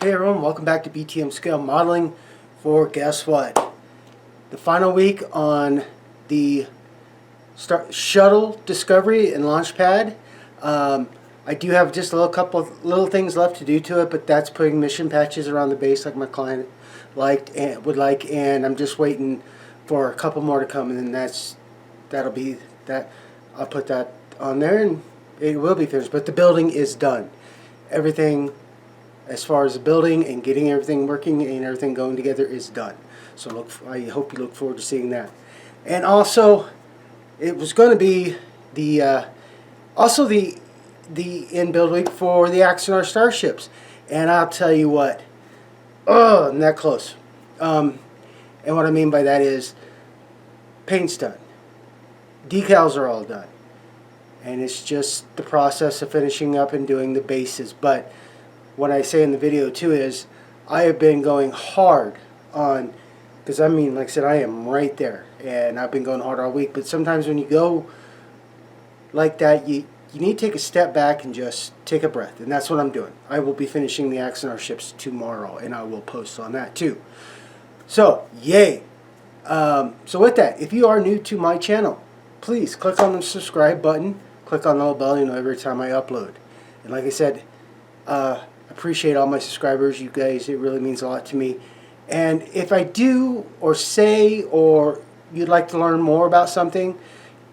Hey everyone, welcome back to BTM Scale Modeling for, guess what? The final week on the Shuttle Discovery and Launch Pad. I do have just a couple of little things left to do to it, but that's putting mission patches around the base like my client would like, and I'm just waiting for a couple more to come, and then that'll be that. I'll put that on there, and it will be finished. But the building is done. Everything, as far as the building and getting everything working and everything going together, is done. So I hope you look forward to seeing that. And also, it was going to be the in build week for the Axanar starships. And I'll tell you what, I'm that close. And what I mean by that is paint's done. Decals are all done. And it's just the process of finishing up and doing the bases. But what I say in the video too is I have been going hard on, because I mean, like I said, I am right there, and I've been going hard all week. But sometimes when you go like that, you need to take a step back and just take a breath, and that's what I'm doing. I will be finishing the Axanar ships tomorrow, and I will post on that too. So yay. So with that, if you are new to my channel, please click on the subscribe button, click on the little bell, you know, every time I upload. And like I said, appreciate all my subscribers, you guys. It really means a lot to me. And if I do or say, or you'd like to learn more about something,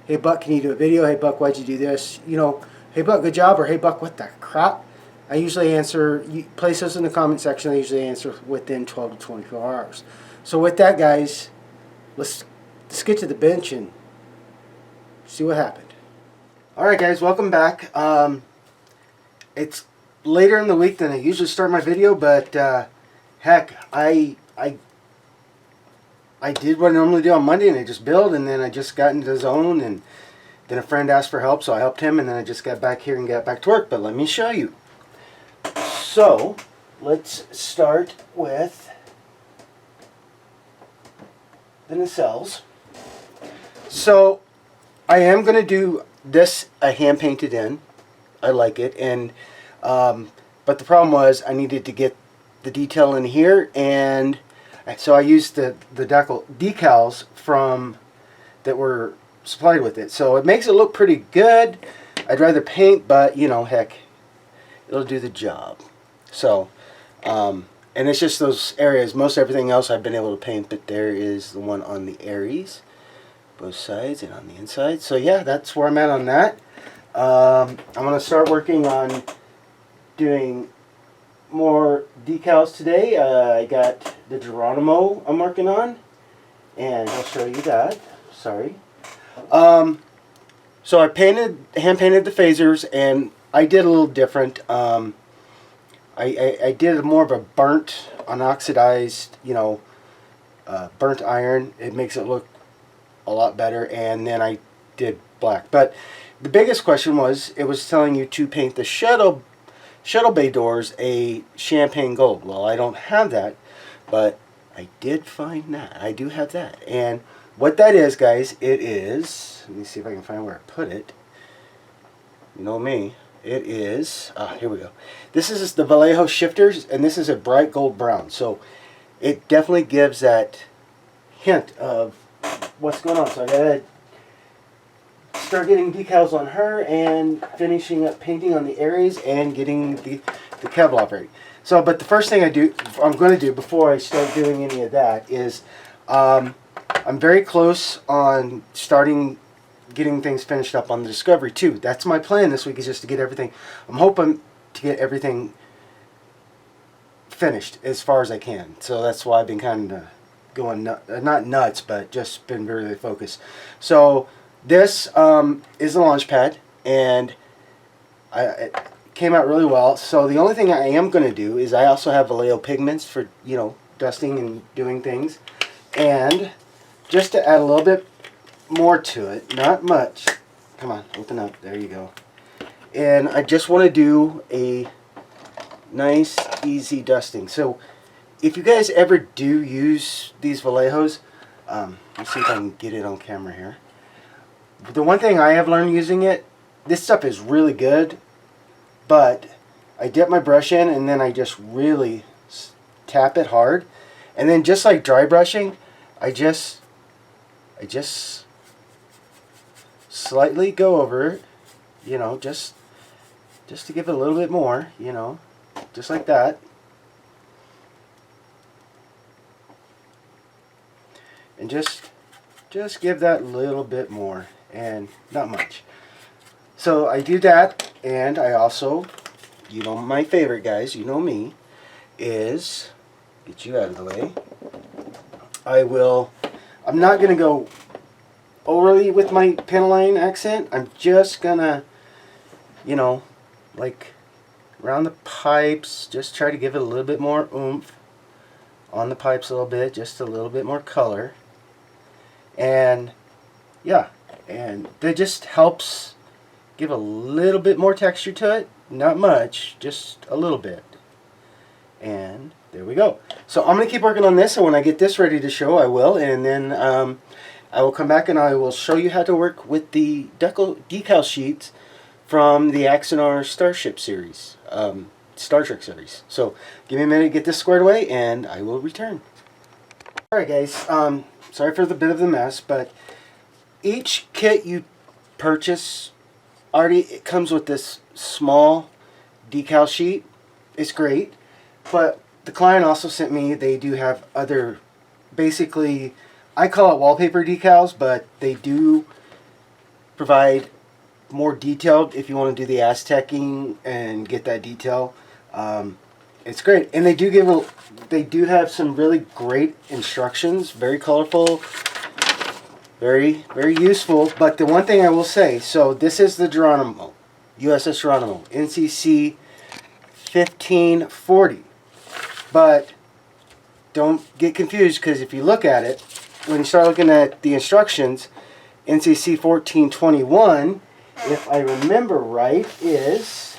hey Buck, can you do a video? Hey Buck, why'd you do this? You know, hey Buck, good job, or hey Buck, what the crap? I usually answer. You place those in the comment section. I usually answer within 12 to 24 hours. So with that, guys, let's get to the bench and see what happened. All right, guys, welcome back. It's later in the week than I usually start my video, but heck, I did what I normally do on Monday, and I just build, and then I just got into the zone, and then a friend asked for help, so I helped him, and then I just got back here and got back to work. But let me show you. So let's start with the nacelles. So I am going to do this hand painted in. I like it, and but the problem was I needed to get the detail in here, and so I used the decals from that were supplied with it. So it makes it look pretty good. I'd rather paint, but you know, heck, it'll do the job. So and it's just those areas. Most everything else I've been able to paint, but there is the one on the Aries, both sides and on the inside. So yeah, that's where I'm at on that. I'm going to start working on doing more decals today. I got the Geronimo I'm working on, and I'll show you that. Sorry. So I hand painted the phasers, and I did a little different. I did more of a burnt, unoxidized, you know, burnt iron. It makes it look a lot better, and then I did black. But the biggest question was, it was telling you to paint the shuttle bay doors a champagne gold. Well, I don't have that, but I did find that. I do have that. And what that is, guys, it is, let me see if I can find where I put it. You know me. It is, here we go. This is the Vallejo shifters, and this is a bright gold brown. So it definitely gives that hint of what's going on. So I gotta start getting decals on her and finishing up painting on the Aries and getting the Kevlar ready. So, but the first thing I'm going to do before I start doing any of that is I'm very close on getting things finished up on the Discovery too. That's my plan this week, is just to get everything. I'm hoping to get everything finished as far as I can. So that's why I've been kind of going not nuts, but just been really focused. So this is the launch pad, and it came out really well. So the only thing I am going to do is I also have Vallejo pigments for, you know, dusting and doing things. And just to add a little bit more to it, not much. Come on, open up. There you go. And I just want to do a nice, easy dusting. So if you guys ever do use these Vallejos, let's see if I can get it on camera here. The one thing I have learned using it, this stuff is really good, but I dip my brush in and then I just really tap it hard, and then just like dry brushing, I just slightly go over it, you know, just to give it a little bit more, you know, just like that. And just give that a little bit more, and not much. So I do that, and I also, you know, my favorite, guys, you know me, is, get you out of the way, I'm not going to go overly with my panaline accent. I'm just going to, you know, like around the pipes, just try to give it a little bit more oomph on the pipes a little bit, just a little bit more color. And yeah, and that just helps give a little bit more texture to it. Not much, just a little bit. And there we go. So I'm going to keep working on this, and when I get this ready to show, I will. And then I will come back and I will show you how to work with the decal sheets from the Axanar Starship series, Star Trek series. So give me a minute to get this squared away, and I will return. Alright guys, sorry for the bit of the mess, but each kit you purchase already, it comes with this small decal sheet. It's great, but the client also sent me, they do have other, basically, I call it wallpaper decals, but they do provide more detailed if you want to do the Aztecing and get that detail. It's great, and they do have some really great instructions, very colorful, very useful. But the one thing I will say, so this is the Geronimo, USS Geronimo, NCC 1540. But don't get confused, because if you look at it, when you start looking at the instructions, NCC 1421, if I remember right, is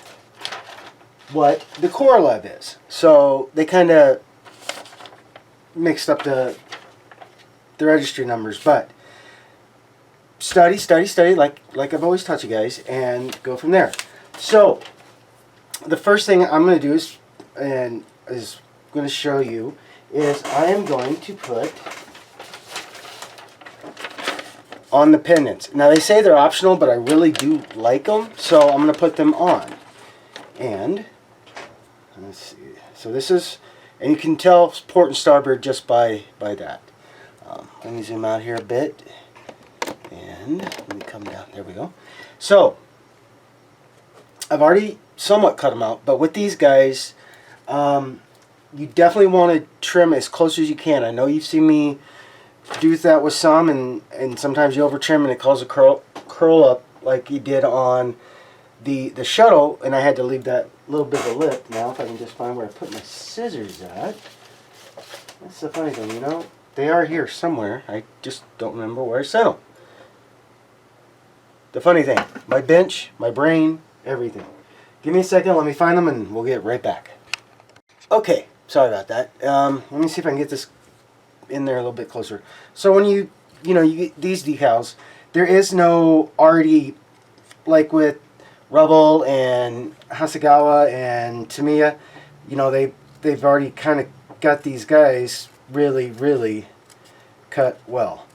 what the Korolev is. So they kind of mixed up the registry numbers, but study like I've always taught you guys, and go from there. So the first thing I'm going to do is going to show you is I am going to put on the pendants. Now they say they're optional, but I really do like them, so I'm going to put them on. And let's see. So this is, and you can tell port and starboard just by that. Let me zoom out here a bit, and let me come down. There we go. So I've already somewhat cut them out, but with these guys, you definitely want to trim as close as you can. I know you've seen me do that with some, and sometimes you over trim and it causes a curl up like you did on the shuttle, and I had to leave that little bit of a lip. Now if I can just find where I put my scissors at. That's the funny thing, you know, they are here somewhere. I just don't remember where I set them. The funny thing, my bench, my brain, everything. Give me a second, let me find them, and we'll get right back. Okay, sorry about that. Let me see if I can get this in there a little bit closer. So when you get these decals, there is no already, like with Rebel and Hasegawa and Tamiya, you know, they've already kind of got these guys really cut well.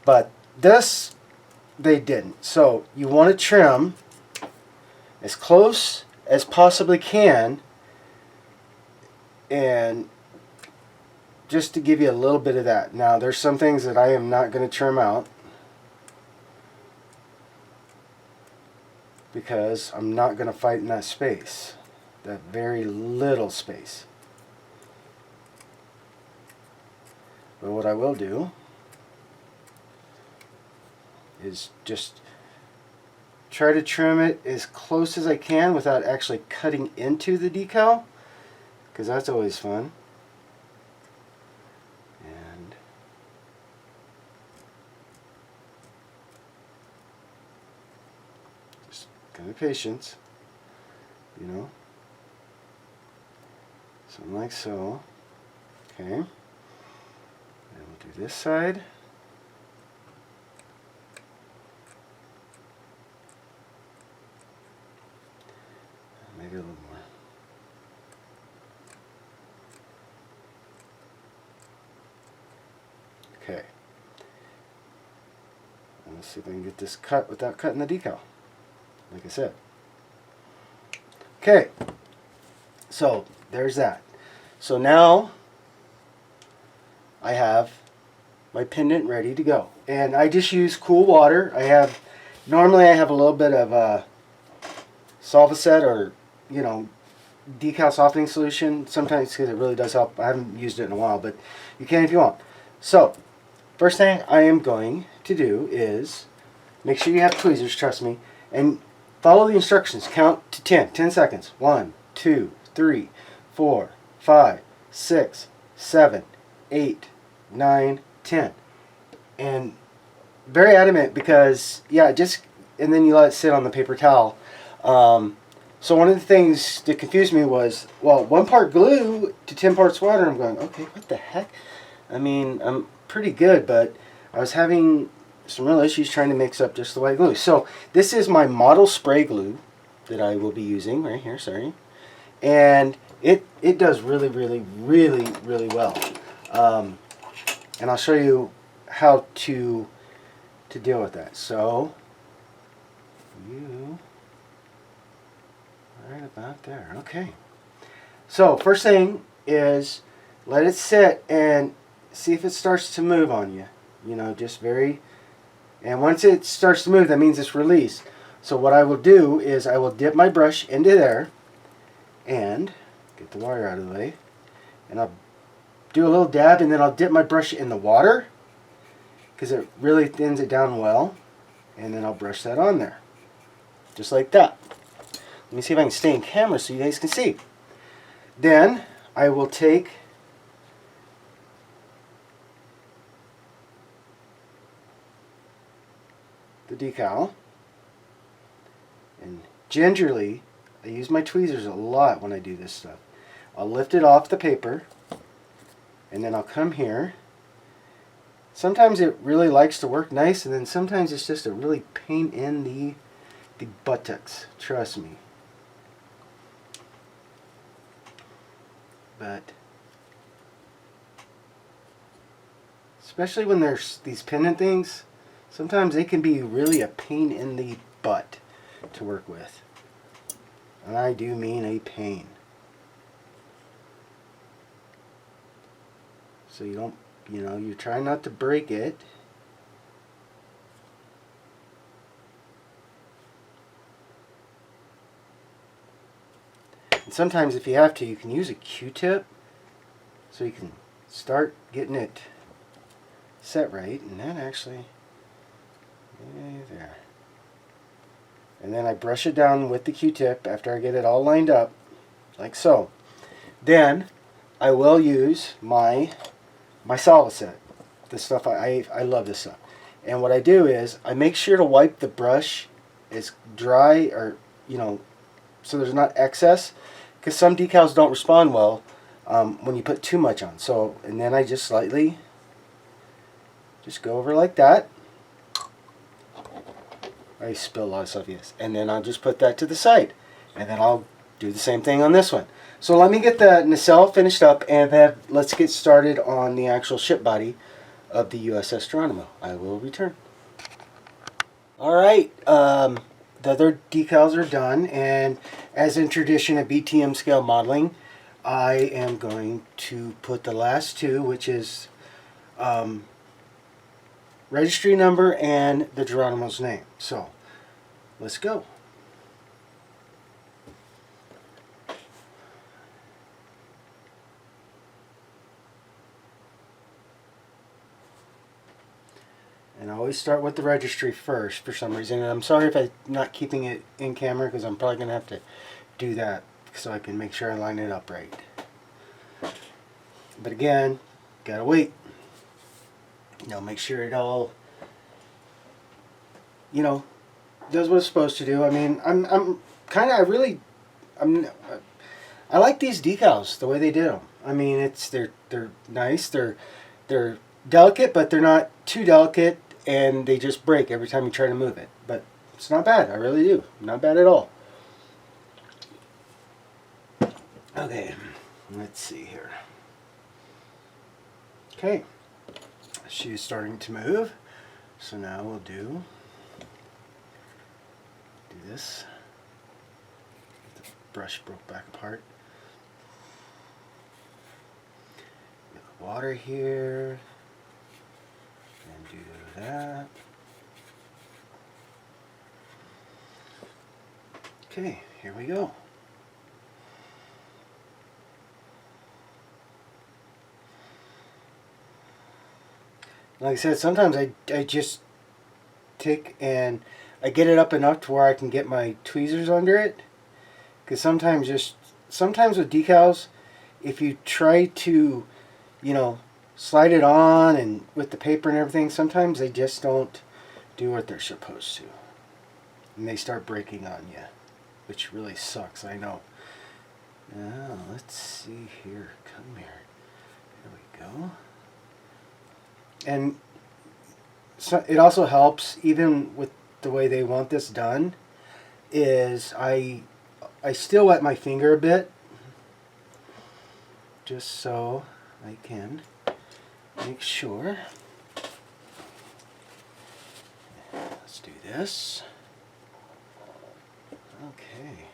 But this, they didn't. So you want to trim as close as possibly can, and just to give you a little bit of that. Now there's some things that I am not going to trim out, because I'm not going to fight in that space, that very little space. But what I will do is just try to trim it as close as I can without actually cutting into the decal, because that's always fun. And just kind of patience, you know, something like so. Okay, and we'll do this side. Maybe a little more. Let's see if I can get this cut without cutting the decal, like I said. Okay, so there's that. So now I have my pendant ready to go. And I just use cool water. Normally I have a little bit of Solvacet or, you know, decal softening solution. Sometimes because it really does help. I haven't used it in a while, but you can if you want. So, first thing I am going to do is make sure you have tweezers, trust me, and follow the instructions. Count to 10. 10 seconds. 1, 2, 3, 4, 5, 6, 7, 8, 9, 10. And very adamant because, yeah, and then you let it sit on the paper towel. So one of the things that confused me was, well, 1 part glue to 10 parts water. I'm going, okay, what the heck? I mean, I'm pretty good, but I was having some real issues trying to mix up just the white glue. So this is my model spray glue that I will be using right here, sorry. And it does really, really, really, really well. And I'll show you how to deal with that. So you right about there. Okay. So first thing is let it sit and see if it starts to move on you. You know, just and once it starts to move, that means it's released. So what I will do is I will dip my brush into there and get the wire out of the way. And I'll do a little dab and then I'll dip my brush in the water because it really thins it down well. And then I'll brush that on there. Just like that. Let me see if I can stay in camera so you guys can see. Then I will take the decal and gingerly, I use my tweezers a lot when I do this stuff. I'll lift it off the paper and then I'll come here. Sometimes it really likes to work nice and then sometimes it's just a really pain in the buttocks, trust me. But especially when there's these pendant things, sometimes they can be really a pain in the butt to work with. And I do mean a pain. So you don't, you know, you try not to break it. And sometimes if you have to, you can use a Q-tip so you can start getting it set right. And then actually, there. And then I brush it down with the Q-tip after I get it all lined up, like so. Then I will use my Solvacet. This stuff, I love this stuff. And what I do is I make sure to wipe the brush as dry or, you know, so there's not excess, because some decals don't respond well when you put too much on. So, and then I just slightly just go over like that. I spill a lot of stuff, yes. And then I'll just put that to the side. And then I'll do the same thing on this one. So let me get the nacelle finished up and then let's get started on the actual ship body of the USS Geronimo. I will return. Alright, the other decals are done, and as in tradition at BTM scale modeling, I am going to put the last two, which is registry number and the Geronimo's name. So let's go. And I always start with the registry first for some reason. And I'm sorry if I'm not keeping it in camera because I'm probably going to have to do that so I can make sure I line it up right. But again, gotta wait. You know, make sure it all, you know, does what it's supposed to do. I mean, I like these decals the way they did them. I mean, they're nice. They're delicate, but they're not too delicate. And they just break every time you try to move it. But it's not bad, I really do. Not bad at all. Okay, let's see here. Okay, she's starting to move. So now we'll do this. The brush broke back apart. Get the water here. And do that. Okay, here we go. Like I said, sometimes I just take and I get it up enough to where I can get my tweezers under it. Because sometimes with decals, if you try to, you know, slide it on and with the paper and everything, sometimes they just don't do what they're supposed to. And they start breaking on you, which really sucks, I know. Now, let's see here. Come here. There we go. And so it also helps, even with the way they want this done, is I still wet my finger a bit, just so I can make sure. Let's do this. Okay.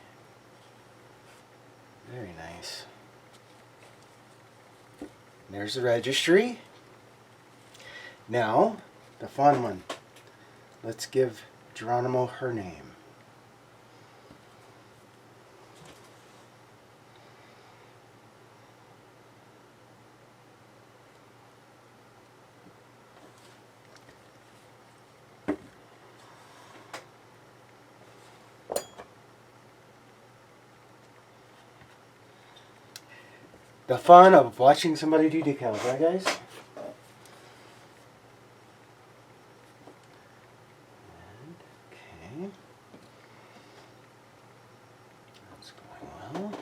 Very nice. There's the registry. Now, the fun one. Let's give Geronimo her name. The fun of watching somebody do decals, right guys? Okay. That's going well.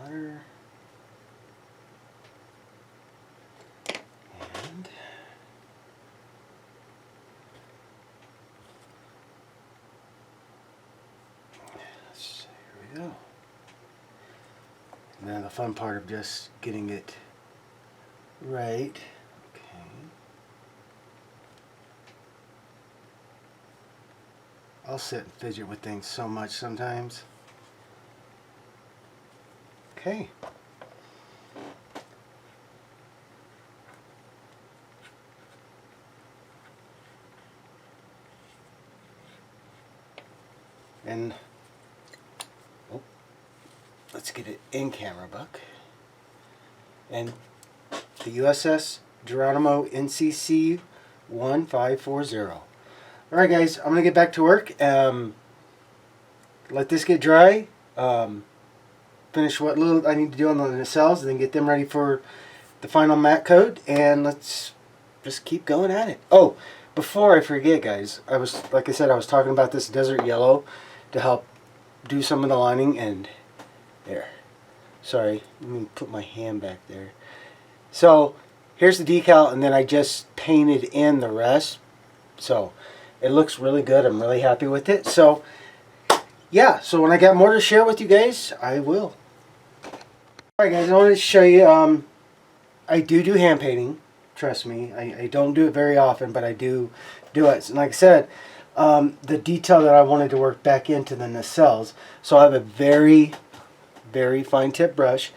Water. And here we go. Now the fun part of just getting it right. Okay. I'll sit and fidget with things so much sometimes. Okay. And let's get it in camera, Buck. And the USS Geronimo NCC 1540. Alright guys, I'm going to get back to work. Let this get dry. Finish what little I need to do on the nacelles and then get them ready for the final matte coat. And let's just keep going at it. Oh, before I forget guys, like I said, I was talking about this desert yellow to help do some of the lining, and there. Sorry, let me put my hand back there. So here's the decal, and then I just painted in the rest. So it looks really good. I'm really happy with it. So yeah, so when I got more to share with you guys, I will. Alright guys, I wanted to show you, I do hand painting. Trust me, I don't do it very often, but I do it. And like I said, the detail that I wanted to work back into the nacelles. So I have a very fine tip brush,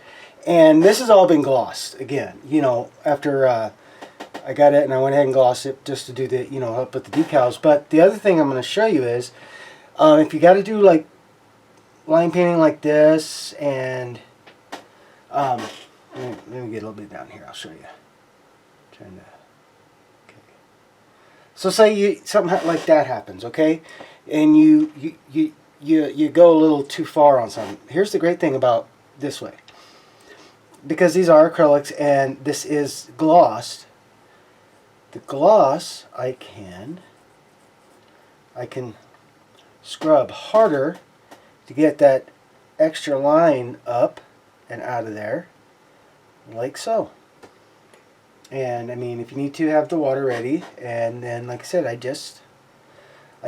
and this has all been glossed again, you know, after I got it and I went ahead and glossed it just to do the, you know, help with the decals. But the other thing I'm going to show you is if you got to do like line painting like this, and let me get a little bit down here, I'll show you. Trying to, okay. So say something like that happens, okay, and you go a little too far on something. Here's the great thing about this way. Because these are acrylics and this is glossed, the gloss I can scrub harder to get that extra line up and out of there, like so. And I mean, if you need to have the water ready, and then like I said, I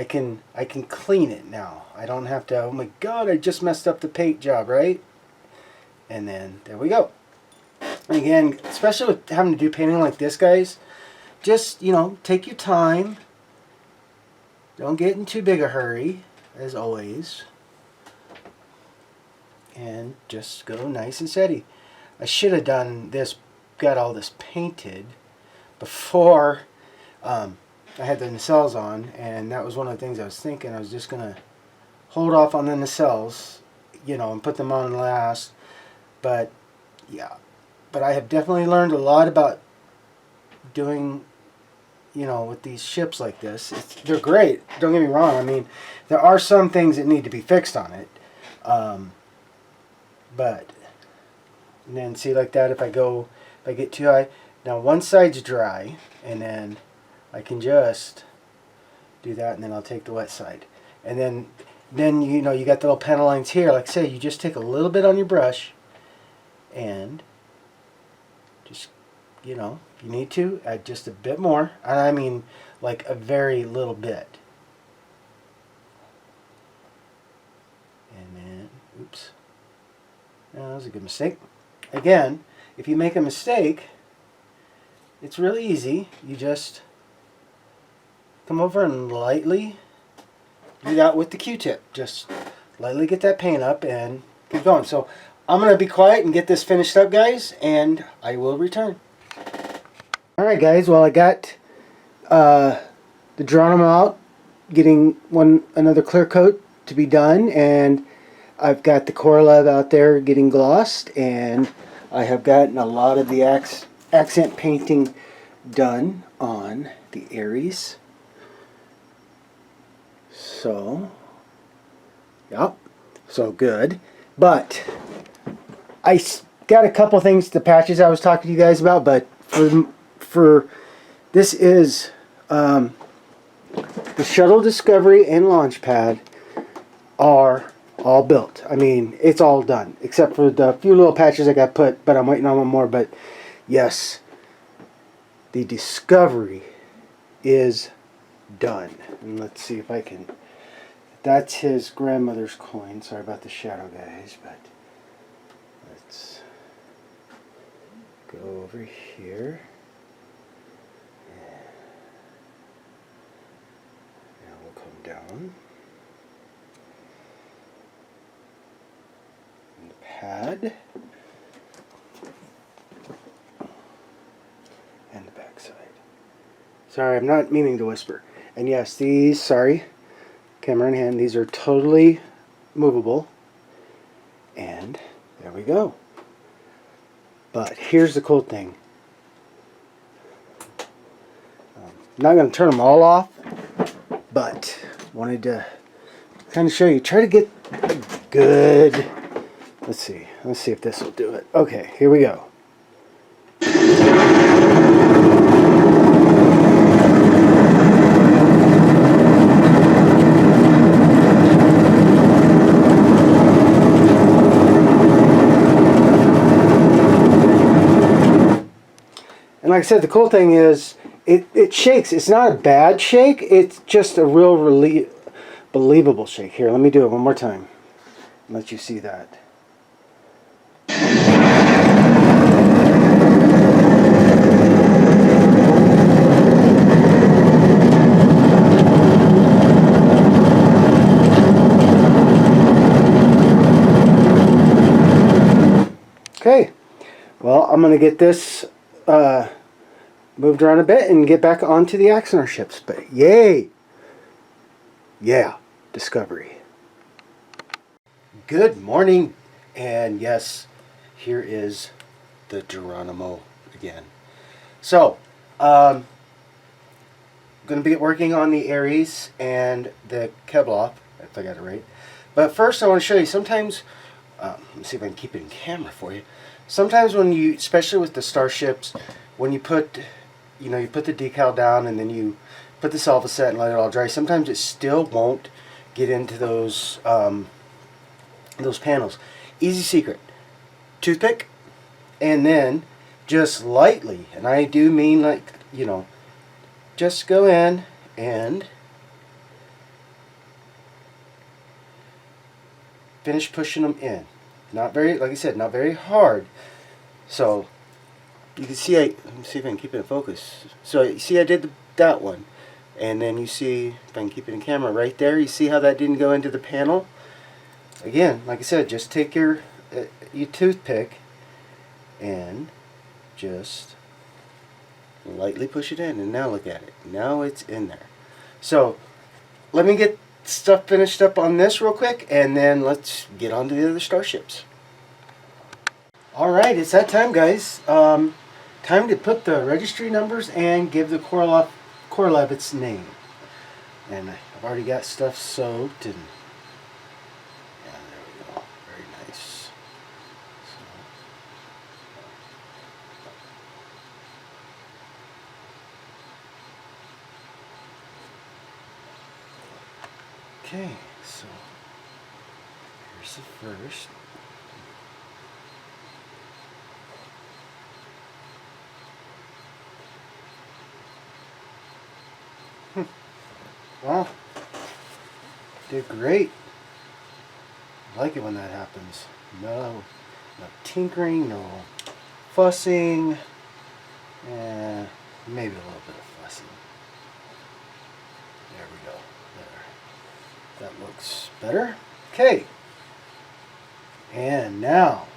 can clean it now. I don't have to, oh my god, I just messed up the paint job, right? And then there we go. And again, especially with having to do painting like this, guys, just, you know, take your time. Don't get in too big a hurry, as always. And just go nice and steady. I should have done this, got all this painted before I had the nacelles on, and that was one of the things I was thinking. I was just going to hold off on the nacelles, you know, and put them on last. But, yeah. But I have definitely learned a lot about doing, you know, with these ships like this. They're great, don't get me wrong. I mean, there are some things that need to be fixed on it. But, and then see like that, if I get too high. Now one side's dry, and then I can just do that, and then I'll take the wet side. And then you know, you got the little panel lines here. Like I say, you just take a little bit on your brush, and just, you know, if you need to, add just a bit more. And I mean, like a very little bit. And then, oops. No, that was a good mistake. Again, if you make a mistake, it's really easy. You just come over and lightly do that with the Q-tip. Just lightly get that paint up and keep going. So I'm going to be quiet and get this finished up, guys, and I will return. Alright guys, well, I got the Geronimo out, getting another clear coat to be done, and I've got the Corlev out there getting glossed, and I have gotten a lot of the accent painting done on the Aries. So, yep, so good. But I got a couple things, the patches I was talking to you guys about, but for this is the Shuttle Discovery and launch pad are all built. I mean, it's all done, except for the few little patches I got put, but I'm waiting on one more. But yes, the Discovery is done. And let's see if I can, that's his grandmother's coin. Sorry about the shadow, guys, but let's go over here. Now we'll come down. Pad and the back side. Sorry, I'm not meaning to whisper. And yes, these, sorry, camera in hand, these are totally movable. And there we go. But here's the cool thing. I'm not going to turn them all off, but wanted to kind of show you, try to get a good, let's see if this will do it. Okay, here we go. And like I said, the cool thing is it shakes. It's not a bad shake. It's just a real believable shake. Here, let me do it one more time. Let you see that. Okay, well, I'm going to get this moved around a bit and get back onto the Axanar ships. But yay! Yeah, Discovery. Good morning, and yes, here is the Geronimo again. So, I'm going to be working on the Aries and the Kevlar, if I got it right. But first I want to show you, sometimes, let me see if I can keep it in camera for you. Sometimes when you, especially with the starships, when you put, you know, you put the decal down and then you put the salva set and let it all dry, sometimes it still won't get into those panels. Easy secret. Toothpick, and then just lightly, and I do mean like, you know, just go in and finish pushing them in. Not very, like I said, not very hard. So you can see, let me see if I can keep it in focus. So you see I did that one, And then you see, if I can keep it in camera, right there, you see how that didn't go into the panel? Again, like I said, just take your toothpick and just lightly push it in, and now look at it. Now it's in there. So let me get stuff finished up on this real quick, and then let's get on to the other starships. Alright, it's that time, guys. Time to put the registry numbers and give the Korolev its name. And I've already got stuff soaked, and yeah, there we go. Very nice. Okay, so here's the first. Well, did great. I like it when that happens. No tinkering, no fussing, maybe a little bit of fussing. There we go. There. That looks better. Okay. And now,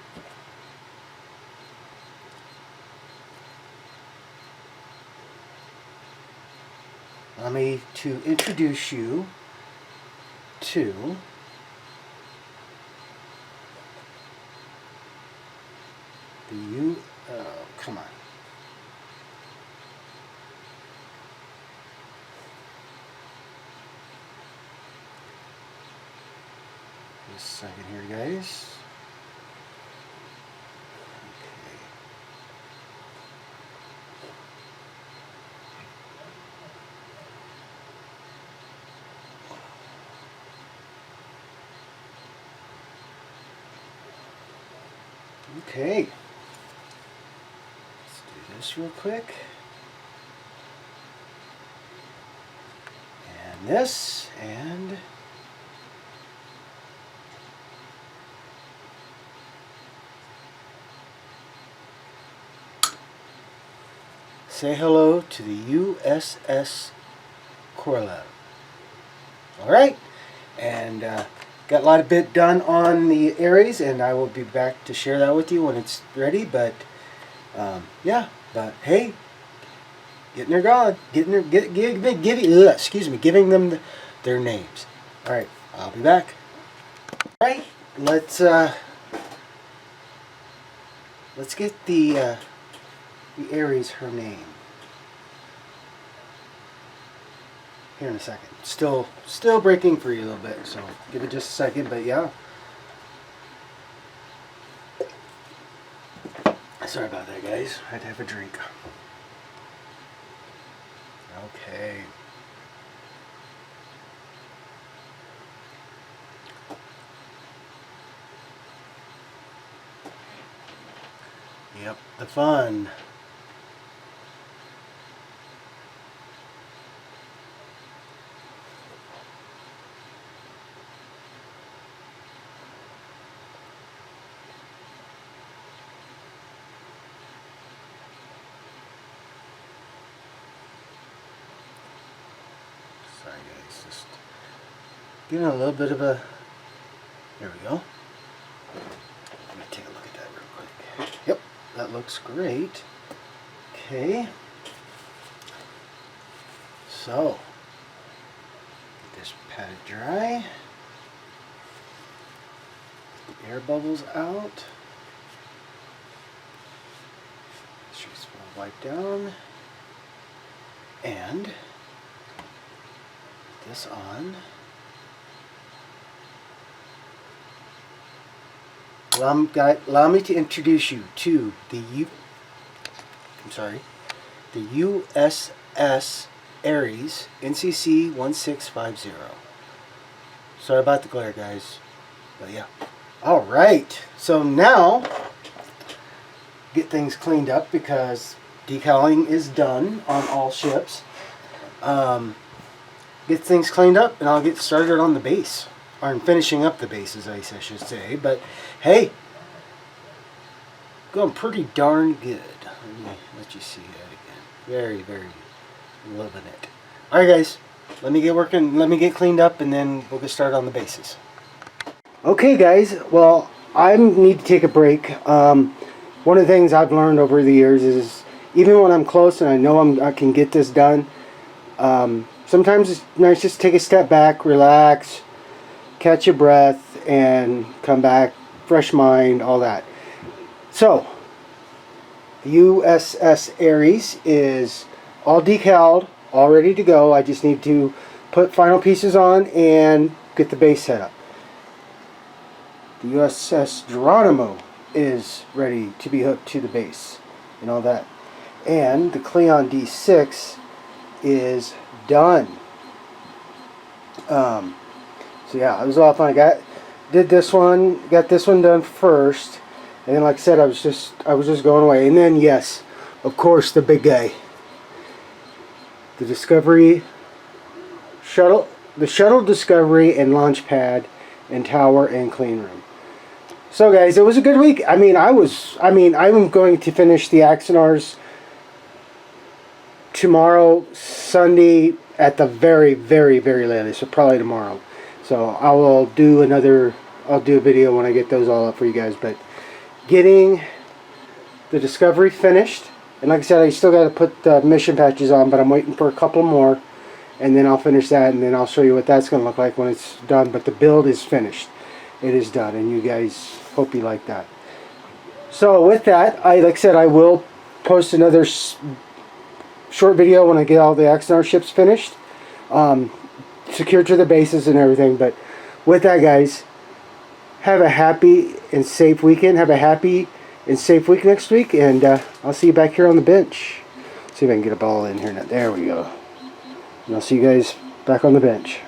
allow me to introduce you to the come on. Just a second here, guys. Okay. Let's do this real quick. And this, and say hello to the USS Korolev. Alright, and got a lot of bit done on the Ares, and I will be back to share that with you when it's ready, but yeah, but hey, getting her gone, giving them their names. Alright, I'll be back. Alright, let's get the Ares her name. Here in a second. Still breaking free a little bit, so give it just a second, but yeah. Sorry about that, guys. I had to have a drink. Okay. Yep, the fun. Sorry guys, just giving a little bit of a, there we go. Let me take a look at that real quick. Yep, that looks great. Okay. So, get this patted dry. Get the air bubbles out. She's going to wipe down. And put this on. Allow me to introduce you to the USS Ares NCC 1650. Sorry about the glare, guys, but yeah. All right, so now get things cleaned up because decaling is done on all ships. Get things cleaned up, and I'll get started on the base. Or finishing up the bases, I should say. But hey, going pretty darn good. Let me let you see that again. Very, very loving it. Alright guys, let me get working, let me get cleaned up, and then we'll get started on the bases. Okay guys, well, I need to take a break. One of the things I've learned over the years is even when I'm close and I know I can get this done, sometimes it's nice just to take a step back, relax, catch your breath, and come back, fresh mind, all that. So, the USS Ares is all decaled, all ready to go. I just need to put final pieces on and get the base set up. The USS Geronimo is ready to be hooked to the base and all that. And the Cleon D6 is done. So yeah, it was all fun. Got this one done first, and then like I said, I was just going away. And then yes, of course, the big guy, the Discovery shuttle, the Shuttle Discovery and launch pad and tower and clean room. So guys, it was a good week. I'm going to finish the Axanars tomorrow, Sunday at the very, very, very latest. So probably tomorrow. So I'll do a video when I get those all up for you guys. But getting the Discovery finished, and like I said, I still got to put the mission patches on, but I'm waiting for a couple more, and then I'll finish that, and then I'll show you what that's going to look like when it's done. But the build is finished. It is done, and you guys hope you like that. So with that, like I said, I will post another short video when I get all the Axanar ships finished, secured to the bases and everything. But with that, guys, have a happy and safe weekend. Have a happy and safe week next week, and I'll see you back here on the bench. See if I can get a ball in here. There we go. And I'll see you guys back on the bench.